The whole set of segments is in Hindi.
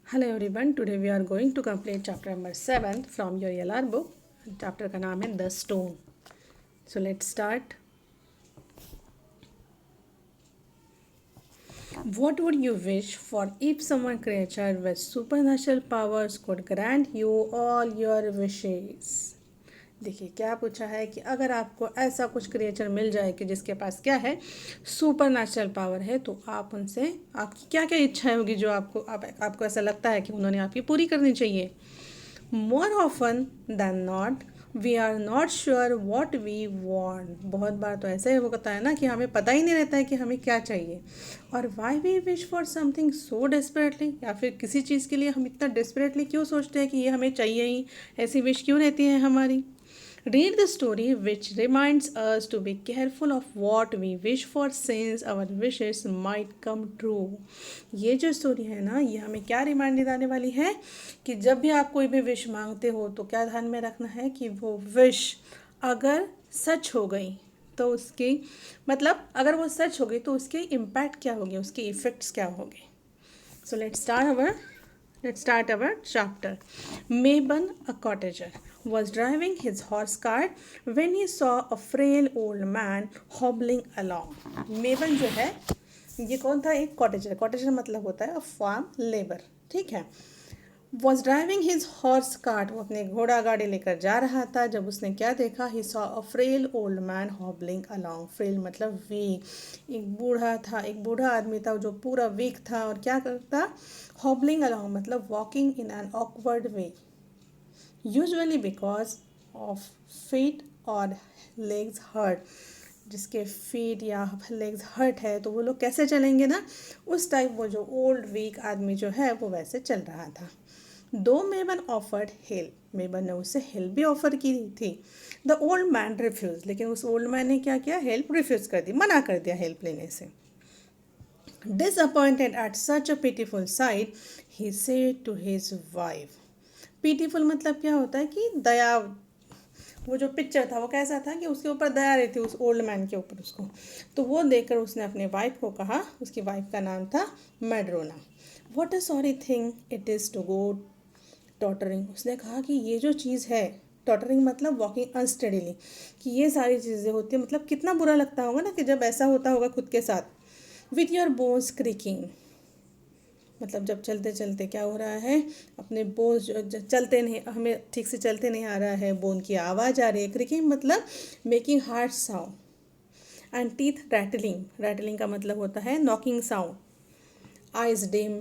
Hello everyone, today we are going to complete chapter number 7 from your LR book. Chapter का नाम है the stone. So let's start. What would you wish for if someone creature with supernatural powers could grant you all your wishes? देखिए क्या पूछा है कि अगर आपको ऐसा कुछ क्रिएचर मिल जाए कि जिसके पास क्या है, सुपर नेचुरल पावर है, तो आप उनसे आपकी क्या क्या इच्छाएं होगी जो आपको ऐसा लगता है कि उन्होंने आपकी पूरी करनी चाहिए। More often than not we are not sure what we want. बहुत बार तो ऐसा ही होता है ना कि हमें पता ही नहीं रहता है कि हमें क्या चाहिए। और why we wish for something so desperately, या फिर किसी चीज़ के लिए हम इतना डेस्परेटली क्यों सोचते हैं कि ये हमें चाहिए ही, ऐसी विश क्यों रहती है हमारी। Read the story which reminds us to be careful of what we wish for since our wishes might come true. ये जो स्टोरी है ना, ये हमें क्या रिमाइंड दिलाने वाली है कि जब भी आप कोई भी विश मांगते हो तो क्या ध्यान में रखना है कि वो विश अगर सच हो गई तो उसकी अगर वो सच हो गई तो उसके इम्पैक्ट क्या होंगे, उसके इफ़ेक्ट्स क्या होंगे। So let's start our chapter. Mabon, a cottager, was driving his horse cart when he saw a frail old man hobbling along. मेबन जो है ये कौन था, एक कॉटेजर। कॉटेजर मतलब होता है फार्म लेबर, ठीक है। Was driving his horse cart, वो अपने घोड़ा गाड़ी लेकर जा रहा था जब उसने क्या देखा, he saw a frail old man hobbling along. Frail मतलब वीक, एक बूढ़ा था, एक बूढ़ा आदमी था जो पूरा वीक था और क्या करता, हॉबलिंग अलोंग मतलब walking in an awkward way, usually because of feet और लेग्स हर्ट। जिसके फीट या लेग्स हर्ट है तो वो लोग कैसे चलेंगे ना, उस टाइप वो जो ओल्ड वीक आदमी जो है वो वैसे चल रहा था। दो मेबन ऑफर्ड हेल्प, मेबन ने उससे हेल्प भी ऑफर की थी। द ओल्ड मैन रिफ्यूज, लेकिन उस ओल्ड मैन ने क्या किया, हेल्प रिफ्यूज कर दी, मना कर दिया हेल्प लेने से। Disappointed at such a pitiful sight, he said to his wife. Pitiful मतलब क्या होता है कि दया, वो जो पिक्चर था वो कैसा था कि उसके ऊपर दया रहती उस ओल्ड मैन के ऊपर उसको। तो वो देखकर उसने अपने वाइफ को कहा, उसकी वाइफ का नाम था Madrona, what a sorry thing it is to go tottering. उसने कहा कि ये जो चीज़ है, टॉटरिंग मतलब वॉकिंग अनस्टेडीली, कि ये सारी चीज़ें होती है, मतलब कितना बुरा लगता होगा ना कि जब ऐसा होता होगा खुद के साथ। विथ योर बोन्स क्रिकिंग, मतलब जब चलते चलते क्या हो रहा है, अपने बोन चलते नहीं, हमें ठीक से चलते नहीं आ रहा है, बोन की आवाज़ आ रही है। क्रिकिंग मतलब making hard sound. And teeth rattling, rattling का मतलब होता है knocking sound. Eyes dim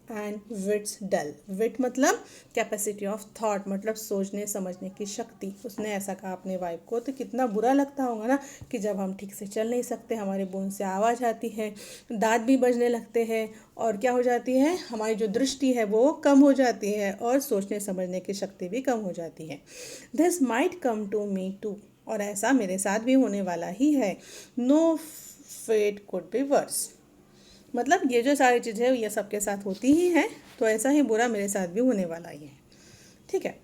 and wits dull, wit मतलब कैपेसिटी ऑफ थॉट, मतलब सोचने समझने की शक्ति। उसने ऐसा कहा अपने वाइफ को, तो कितना बुरा लगता होगा ना कि जब हम ठीक से चल नहीं सकते, हमारे बोन से आवाज़ आती है, दांत भी बजने लगते हैं, और क्या हो जाती है, हमारी जो दृष्टि है वो कम हो जाती है, और सोचने समझने की शक्ति भी कम हो जाती है। This might come to me too, और ऐसा मेरे साथ भी होने वाला ही है। No fate could be worse, मतलब ये जो सारी चीज़ें ये सबके साथ होती ही हैं, तो ऐसा ही बुरा मेरे साथ भी होने वाला ही है, ठीक है।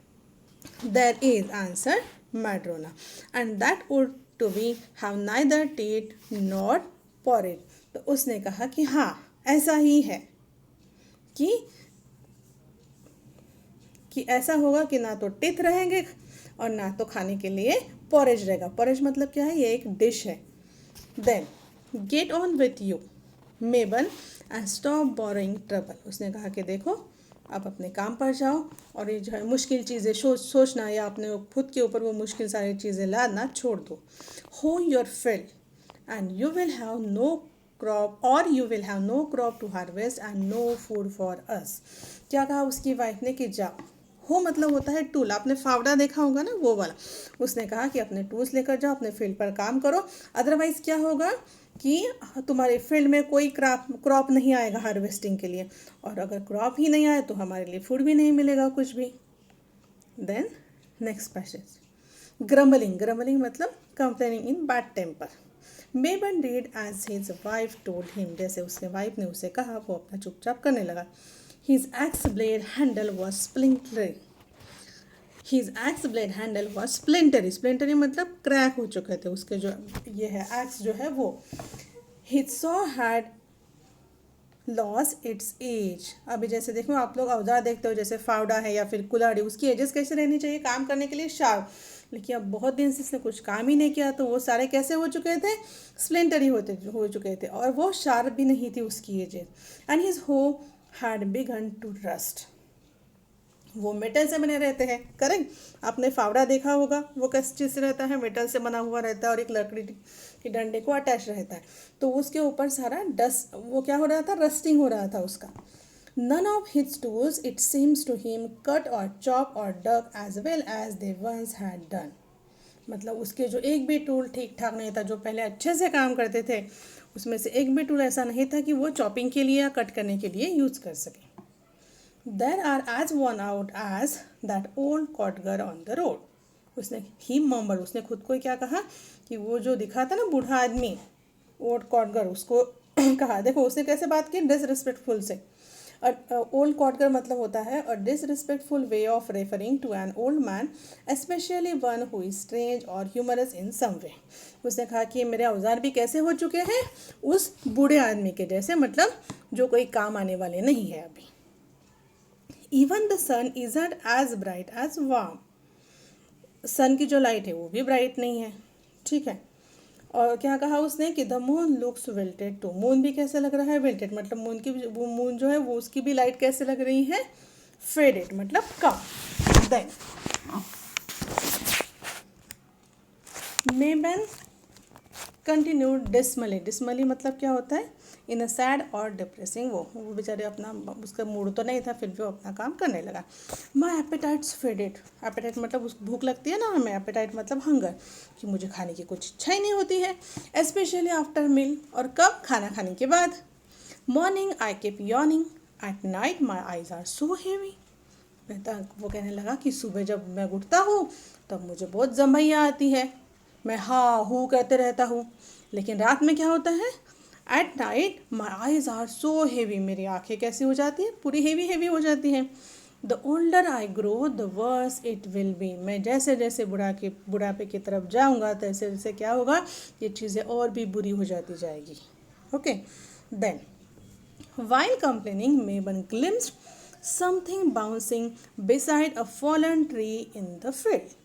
There is answer Madrona, and that would to be have neither tat not parrot. तो उसने कहा कि हाँ ऐसा ही है कि ऐसा होगा कि ना तो टिथ रहेंगे और ना तो खाने के लिए पॉरेज रहेगा। पॉरेज मतलब क्या है, ये एक डिश है। Then get on with you Mabon and stop boring trouble. उसने कहा कि देखो आप अपने काम पर जाओ, और ये जो है मुश्किल चीज़ें सोचना या अपने खुद के ऊपर वो मुश्किल सारी चीज़ें लाना छोड़ दो। Hoe your fill and you will have no crop, और you will have no crop to harvest and no food for us. क्या कहा उसकी वाइफ ने कि जाओ, हो मतलब होता है टूल, आपने फावड़ा देखा होगा ना वो वाला। उसने कहा कि अपने टूल्स लेकर जाओ, अपने फील्ड पर काम करो, अदरवाइज़ क्या होगा कि तुम्हारे फील्ड में कोई क्रॉप नहीं आएगा हार्वेस्टिंग के लिए, और अगर क्रॉप ही नहीं आए तो हमारे लिए फूड भी नहीं मिलेगा कुछ भी। Then next passage, grumbling, grumbling मतलब complaining in bad temper. Mabon did as his wife told him, जैसे उसके वाइफ ने उसे कहा वो अपना चुपचाप करने लगा। His axe blade handle was splintering, his axe blade handle was splintery, splintery मतलब क्रैक हो चुके थे उसके जो ये है एक्स जो है वो। His saw had lost its edge. अभी जैसे देखो आप लोग औजार देखते हो, जैसे फावड़ा है या फिर कुल्हाड़ी, उसकी एजेस कैसे रहनी चाहिए काम करने के लिए? शार्प। लेकिन अब बहुत दिन से इसने कुछ काम ही नहीं किया, तो वो सारे कैसे हो चुके थे? स्प्लिंटर ही हो चुके थे, और वो शार्प भी नहीं थी उसकी एजेस। एंड हिज हो हैड बिगन टू रस्ट। वो मेटल से बने रहते हैं, करेक्ट। आपने फावड़ा देखा होगा, वो किस चीज़ से रहता है? मेटल से बना हुआ रहता है और एक लकड़ी के डंडे को अटैच रहता है। तो उसके ऊपर सारा डस्ट, वो क्या हो रहा था? रस्टिंग हो रहा था उसका। None of his tools it seems to him cut और चॉप और dug as well as they once had done. मतलब उसके जो एक भी टूल ठीक ठाक नहीं था, जो पहले अच्छे से काम करते थे, उसमें से एक भी टूल ऐसा नहीं था कि वो चॉपिंग के लिए या कट करने के लिए यूज़ कर सके। There are as worn out as that old codger on the road. उसने ही मम्बर, उसने खुद को क्या कहा कि वो जो दिखा था ना बूढ़ा आदमी, ओल्ड कॉडगर, उसको कहा। देखो उसने कैसे बात की? डिसरिस्पेक्टफुल से। और ओल्ड कॉडगर मतलब होता है a disrespectful way of referring to an old man, specially one who is strange और ह्यूमरस इन सम वे। उसने कहा कि मेरे औजार भी कैसे हो चुके हैं? उस बूढ़े आदमी के जैसे, मतलब जो कोई काम आने वाले नहीं है अभी। Even the sun isn't as bright as warm. सन की जो लाइट है वो भी ब्राइट नहीं है, ठीक है। और क्या कहा उसने कि the moon looks wilted too. Moon भी कैसे लग रहा है? विल्टेड, मतलब मून जो है वो उसकी भी लाइट कैसे लग रही है? फेडेड, मतलब कम। Then मेबन continued डिसमली। डिसमली मतलब क्या होता है? इन अ सैड और डिप्रेसिंग। वो बेचारे अपना, उसका मूड तो नहीं था, फिर भी वो अपना काम करने लगा। माई एपेटाइट्स फेडेड। एपेटाइट मतलब उस भूख लगती है ना हमें, एपेटाइट मतलब हंगर, कि मुझे खाने की कुछ इच्छा ही नहीं होती है, स्पेशली आफ्टर मील। और कब? खाना खाने के बाद। Morning I keep yawning, at night my eyes are so heavy. वो कहने लगा कि सुबह जब मैं उठता हूँ तब मुझे बहुत जमैया आती है, मैं हाँ हूँ करते रहता हूँ। लेकिन रात में क्या होता है? At night my eyes are so heavy. मेरी आंखें कैसी हो जाती हैं? पूरी हेवी हेवी हो जाती हैं। The older I grow the worse it will be. मैं जैसे जैसे बुढ़ापे की तरफ जाऊँगा, तैसे जैसे क्या होगा? ये चीज़ें और भी बुरी हो जाती जाएगी। Okay. Then while complaining, Mabon glimpsed something bouncing beside a fallen tree in the field.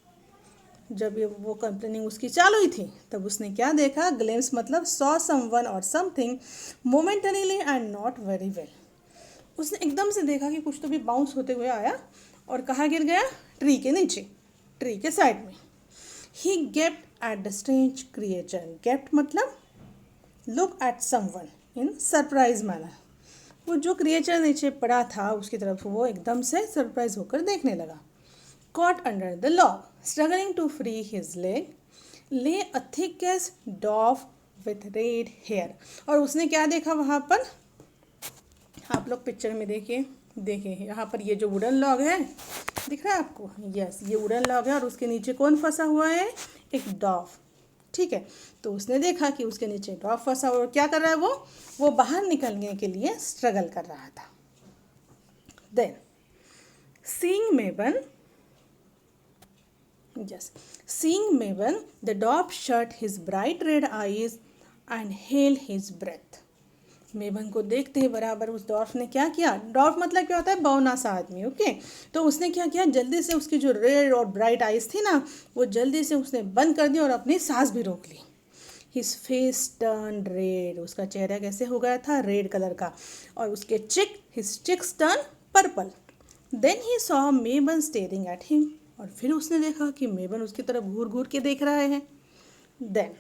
जब ये वो कंप्लेनिंग उसकी चालू ही थी, तब उसने क्या देखा? ग्लिम्स मतलब सॉ समवन और something momentarily and not very well. उसने एकदम से देखा कि कुछ तो भी बाउंस होते हुए आया, और कहाँ गिर गया? ट्री के नीचे, ट्री के साइड में। ही गेप्ट एट द स्ट्रेंज क्रिएचर। गेप्ट मतलब look at someone in surprise manner. वो जो क्रिएचर नीचे पड़ा था उसकी तरफ वो एकदम से सरप्राइज होकर देखने लगा। Caught under the log, struggling to free his leg, lay a thickest dwarf with red hair. और उसने क्या देखा वहाँ पर? आप लोग पिक्चर में देखिए, देखिए यहाँ पर ये जो वुडन लॉग है, दिख रहा है आपको? यस, ये वुडन लॉग है, और उसके नीचे कौन फंसा हुआ है? एक डॉफ, ठीक है। तो उसने देखा कि उसके नीचे डॉग फंसा, और क्या कर रहा है? वो बाहर निकलने के लिए स्ट्रगल कर रहा था। Then seeing Mabon, yes, seeing Mabon, the dwarf shut his bright red eyes and held his breath. मेबन को देखते ही बराबर उस डॉर्फ ने क्या किया? डॉर्फ मतलब क्या होता है? बौना सा आदमी, ओके। तो उसने क्या किया? जल्दी से उसकी जो रेड और ब्राइट आइज थी ना, वो जल्दी से उसने बंद कर दी और अपनी सांस भी रोक ली। His face turn red. उसका चेहरा कैसे हो गया था? रेड कलर का। और उसके his cheeks turn purple. Then he saw Mabon staring at him. और फिर उसने देखा कि मेबन उसकी तरफ घूर घूर के देख रहा है। Then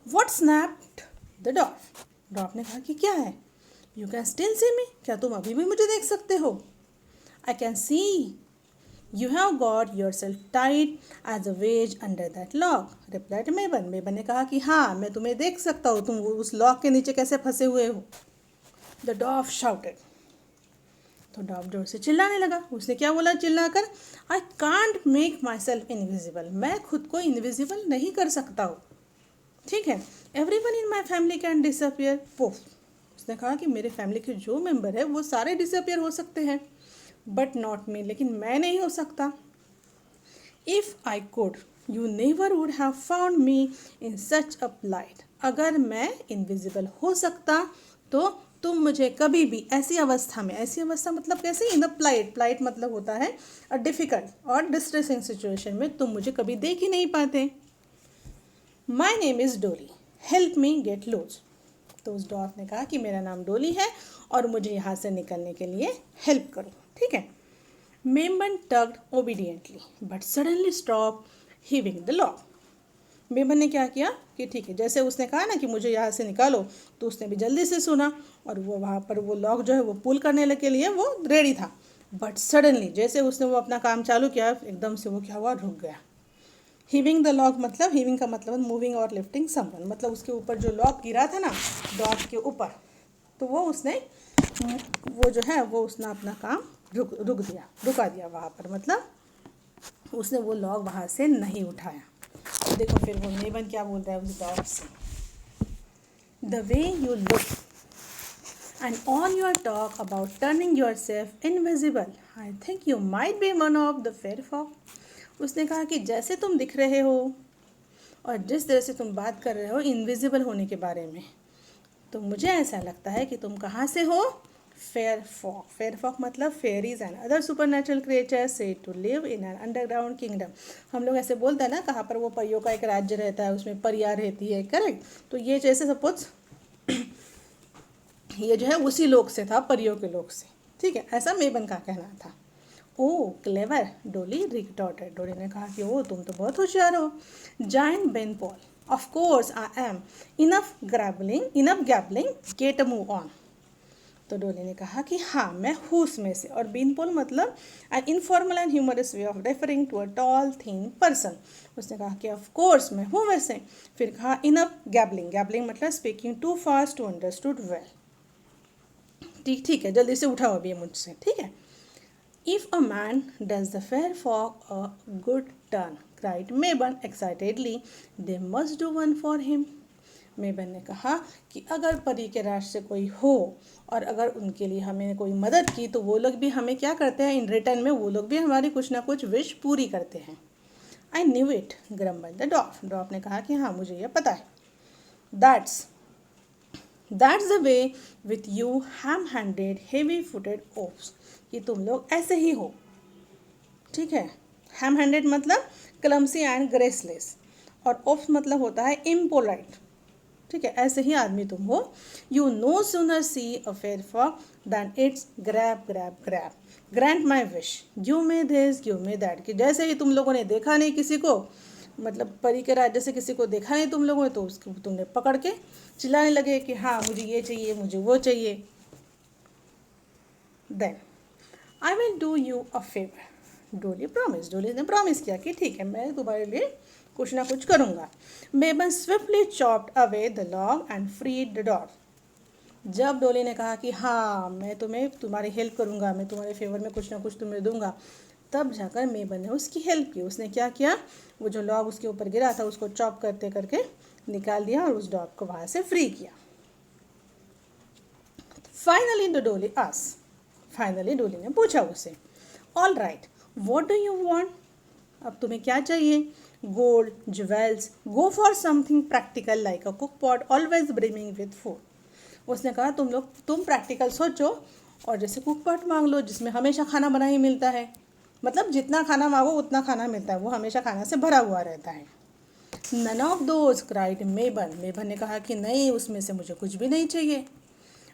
what snapped the dwarf. Dwarf ने कहा कि क्या है? You can still see me. क्या तुम अभी भी मुझे देख सकते हो? I can see you have got yourself tied as a wedge under that log, replied Mabon. Mabon ने कहा कि हाँ, मैं तुम्हें देख सकता हूँ, तुम उस लॉग के नीचे कैसे फंसे हुए हो। The dwarf shouted. तो डॉर्फ जोर से चिल्लाने लगा। उसने क्या बोला चिल्लाकर? I can't make my self invisible. मैं खुद को इनविजिबल नहीं कर सकता हूँ, ठीक है। Everyone in my family can disappear. Poof. उसने कहा कि मेरे फैमिली के जो मेंबर है वो सारे डिसअपियर हो सकते हैं, बट नॉट मी, लेकिन मैं नहीं हो सकता। If I could you never would have found me in such a plight। अगर मैं इनविजिबल हो सकता तो तुम मुझे कभी भी ऐसी अवस्था में, ऐसी अवस्था मतलब कैसे, इन द प्लाइट मतलब होता है अ डिफ़िकल्ट और डिस्ट्रेसिंग सिचुएशन में तुम मुझे कभी देख ही नहीं पाते। माई नेम इज़ डोली, हेल्प मी गेट लूज। तो उस डॉग ने कहा कि मेरा नाम डोली है और मुझे यहाँ से निकलने के लिए हेल्प करो, ठीक है। Memon tugged obediently but suddenly stop heaving the lock. Memon ने क्या किया कि ठीक है, जैसे उसने कहा ना कि मुझे यहाँ से निकालो, तो उसने भी जल्दी से सुना और वो वहाँ पर वो लॉक जो है वो पुल करने के लिए वो रेडी था। बट सडनली जैसे उसने वो अपना काम चालू किया, एकदम से वो क्या हुआ, रुक गया। हीविंग द लॉक मतलब, हीविंग का मतलब मूविंग और लिफ्टिंग समवन, मतलब उसके ऊपर जो लॉक गिरा था ना डॉग के ऊपर, तो वो उसने वो जो है वो उसने अपना काम रुका दिया वहाँ पर, मतलब उसने वो लॉग वहाँ से नहीं उठाया। तो देखो फिर वो मेबन क्या बोल रहा है उस डॉग से, the way you look and all your talk about turning yourself invisible, I think you might be one of the fair folk. उसने कहा कि जैसे तुम दिख रहे हो और जिस तरह से तुम बात कर रहे हो इनविजिबल होने के बारे में, तो मुझे ऐसा लगता है कि तुम कहाँ से हो, फेयर फॉक। फेयर फॉक मतलब fairies and other supernatural creatures said to live in an underground kingdom. हम लोग ऐसे बोलते हैं ना, कहाँ पर वो परियों का एक राज्य रहता है, उसमें परियां रहती है, करेक्ट। तो ये जैसे सपोज ये जो है उसी लोक से था, परियों के लोक से, ठीक है, ऐसा मेबन का कहना था। ओ क्लेवर, डोली रिटॉर्टेड। डोली ने कहा कि ओ तुम तो बहुत होशियार हो। Giant Ben Paul, of course I am, enough gabbling, get a move on. तो डोली ने कहा कि हाँ मैं हूँ उसमें से, और बीन पोल मतलब an informal and humorous way of referring to a tall thin person. उसने कहा कि ऑफ कोर्स मैं हूँ वैसे। फिर कहा इनफ गैबलिंग मतलब speaking too fast to understood well. ठीक है, जल्दी से उठाओ अभी मुझसे, ठीक है। If a man does the fair folk a good turn, cried Mabon excitedly, they must do one for him. Mabon ने कहा कि अगर परी के राज से कोई हो और अगर उनके लिए हमने कोई मदद की, तो वो लोग भी हमें क्या करते हैं, इन रिटर्न में वो लोग भी हमारी कुछ ना कुछ विश पूरी करते हैं। I knew it, grumbled the dwarf. Dwarf ने कहा कि हाँ मुझे यह पता है। That's the way with you ham handed heavy footed oafs, कि तुम लोग ऐसे ही हो, ठीक है। हैम हैंडेड मतलब क्लमसी एंड ग्रेसलेस, और ओफ्स मतलब होता है इम्पोलाइट, ठीक है, ऐसे ही आदमी तुम हो। You know sooner see a fair folk than it's grab grab grab, grant my wish, give me this give me that, कि जैसे ही तुम लोगों ने देखा नहीं किसी को, मतलब परी के राज्य से किसी को देखा नहीं तुम लोगों ने, तो उसको तुमने पकड़ के चिल्लाने लगे कि हाँ मुझे ये चाहिए, मुझे वो चाहिए। Then I will do you a favour, Dolly promise. Dolly ने प्रॉमिस किया कि ठीक है मैं तुम्हारे लिए कुछ ना कुछ करूँगा। Mabon swiftly chopped away the log and freed the dog. जब डोली ने कहा कि हाँ मैं तुम्हें तुम्हारी हेल्प करूँगा, मैं तुम्हारे फेवर में कुछ ना कुछ तुम्हें दूंगा, तब जाकर मेबन ने उसकी हेल्प की। उसने क्या किया, वो जो लॉग उसके ऊपर गिरा था उसको चॉप करते करके निकाल दिया और उस डॉग को वहाँ से फ्री किया। फाइनली डोली ने पूछा उसे, all right what do you want, अब तुम्हें क्या चाहिए। Gold, jewels, go for something practical like a cook pot always brimming with food. उसने कहा तुम प्रैक्टिकल सोचो और जैसे कुक पॉट मांग लो जिसमें हमेशा खाना बना ही मिलता है, मतलब जितना खाना मांगो उतना खाना मिलता है, वो हमेशा खाना से भरा हुआ रहता है। None of those, cried Mabon. Mabon ने कहा कि नहीं उसमें से मुझे कुछ भी नहीं चाहिए।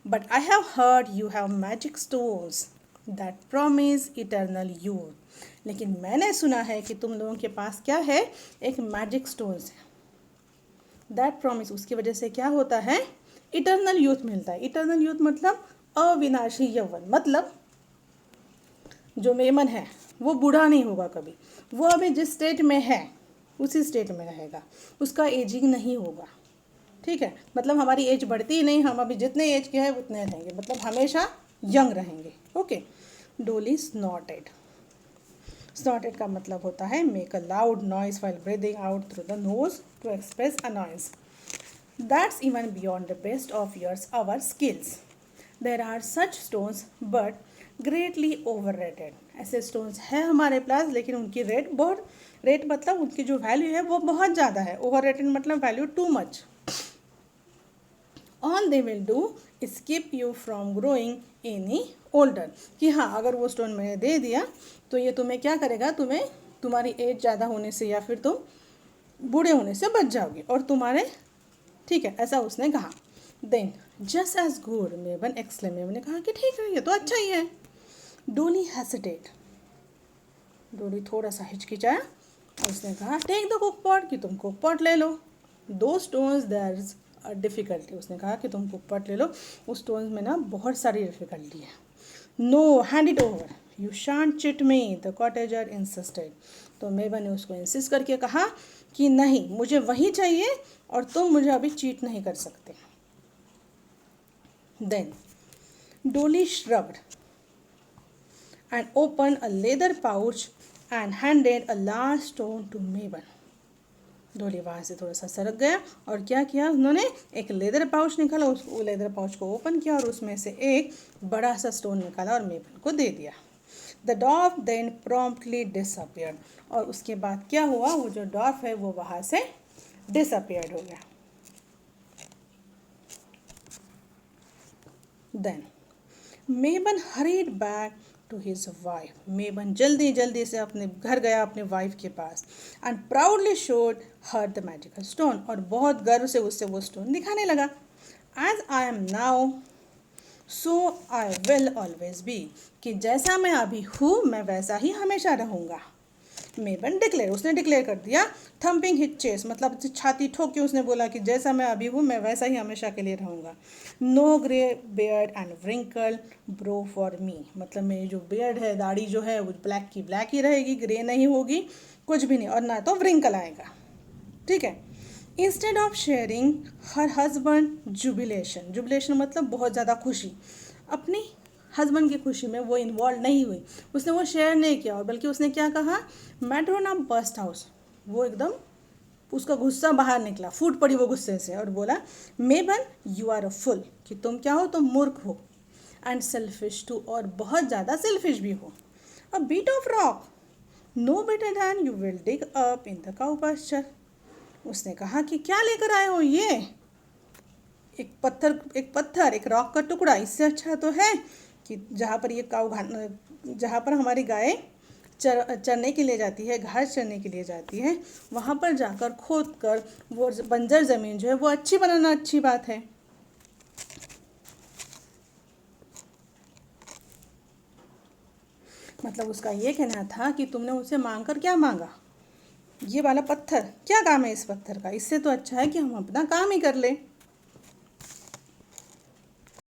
But I have heard you have magic stones that promise eternal youth, लेकिन मैंने सुना है कि तुम लोगों के पास क्या है, एक मैजिक स्टोन्स है दैट प्रॉमिस, उसकी वजह से क्या होता है, इटर्नल यूथ मिलता है। इटर्नल यूथ मतलब अविनाशी यौवन, मतलब जो मेमन है वो बूढ़ा नहीं होगा कभी, वो अभी जिस स्टेट में है उसी स्टेट में रहेगा, उसका एजिंग नहीं होगा, ठीक है। मतलब हमारी एज बढ़ती ही नहीं, हम अभी जितने एज के हैं उतने रहेंगे, मतलब हमेशा यंग रहेंगे, ओके। डोली स्नॉटेड। स्नॉटेड का मतलब होता है make a loud noise while breathing out through the nose to express annoyance, that's even beyond the best of yours our skills, there are such stones but greatly overrated. ऐसे स्टोन्स हैं हमारे पास लेकिन उनकी रेट मतलब उनकी जो वैल्यू है वो बहुत ज़्यादा है, ओवर रेटेड मतलब value too much. All they will do skip you from growing any older, कि हाँ अगर वो स्टोन मैंने दे दिया तो ये तुम्हें क्या करेगा, तुम्हें तुम्हारी एज ज़्यादा होने से या फिर तुम बूढ़े होने से बच जाओगे और तुम्हारे, ठीक है, ऐसा उसने कहा। Then just as good, Mabon exclaimed, Mabon ने कहा कि ठीक है ये तो अच्छा ही है। डोली हेसिटेट, डोली थोड़ा सा हिचकिचाया और उसने कहा टेक द कुक पॉट, कि तुम कुक पॉट ले लो। दो स्टोन्स देयर इज डिफ़िकल्टी, उसने कहा कि तुम कुक पॉट ले लो, उस स्टोन्स में ना बहुत सारी डिफ़िकल्टी है। No hand it over, you shan't cheat me, the cottager insisted. तो मेबन ने उसको इंसिस्ट करके कहा कि नहीं मुझे वही चाहिए और तुम मुझे अभी चीट नहीं कर सकते। देन डोली shrugged and opened a leather pouch and handed a large stone to मेबन। डोली वहाँ से थोड़ा सा सरक गया और क्या किया उन्होंने, एक लेदर पाउच निकाला, उस लेदर पाउच को ओपन किया और उसमें से एक बड़ा सा स्टोन निकाला और मेबन को दे दिया। The dwarf then promptly disappeared, और उसके बाद क्या हुआ, वो जो डॉर्फ है वो वहाँ से डिसअपियर्ड हो गया। Then Mabon hurried back to his wife, Mabon जल्दी जल्दी से अपने घर गया अपने वाइफ के पास। And proudly showed her the magical stone, और बहुत गर्व से उससे वो स्टोन दिखाने लगा। As I am now so I will always be, कि जैसा मैं अभी हूँ मैं वैसा ही हमेशा रहूँगा। मेबन डिक्लेयर, उसने डिक्लेयर कर दिया, थम्पिंग हिज चेस्ट, मतलब छाती ठोक के उसने बोला कि जैसा मैं अभी हूँ मैं वैसा ही हमेशा के लिए रहूँगा। No grey beard and wrinkle brow for me, मतलब मेरी जो बियर्ड है, दाढ़ी जो है वो ब्लैक की ब्लैक ही रहेगी, ग्रे नहीं होगी, कुछ भी नहीं, और ना तो व्रिंकल आएगा, ठीक है। Instead of sharing her husband jubilation, jubilation मतलब बहुत ज़्यादा खुशी, अपनी हस्बैंड की खुशी में वो इन्वॉल्व नहीं हुई, उसने वो शेयर नहीं किया, और बल्कि उसने क्या कहा, मैट्रोना बस्ट हाउस, वो एकदम उसका गुस्सा बाहर निकला, फूट पड़ी वो गुस्से से और बोला मेबन यू आर अ फुल, कि तुम क्या हो, तुम मूर्ख हो, एंड सेल्फिश टू, और बहुत ज़्यादा सेल्फिश भी हो। A bit of rock no better than you will dig up in the cow pasture, उसने कहा कि क्या लेकर आए हो ये, एक रॉक का टुकड़ा, इससे अच्छा तो है कि जहाँ पर ये जहाँ पर हमारी गाय चरने के लिए जाती है, घास चरने के लिए जाती है, वहाँ पर जाकर खोद कर वो बंजर ज़मीन जो है वो अच्छी बनाना अच्छी बात है। मतलब उसका ये कहना था कि तुमने उनसे मांग कर क्या मांगा, ये वाला पत्थर क्या काम है इस पत्थर का, इससे तो अच्छा है कि हम अपना काम ही कर लें।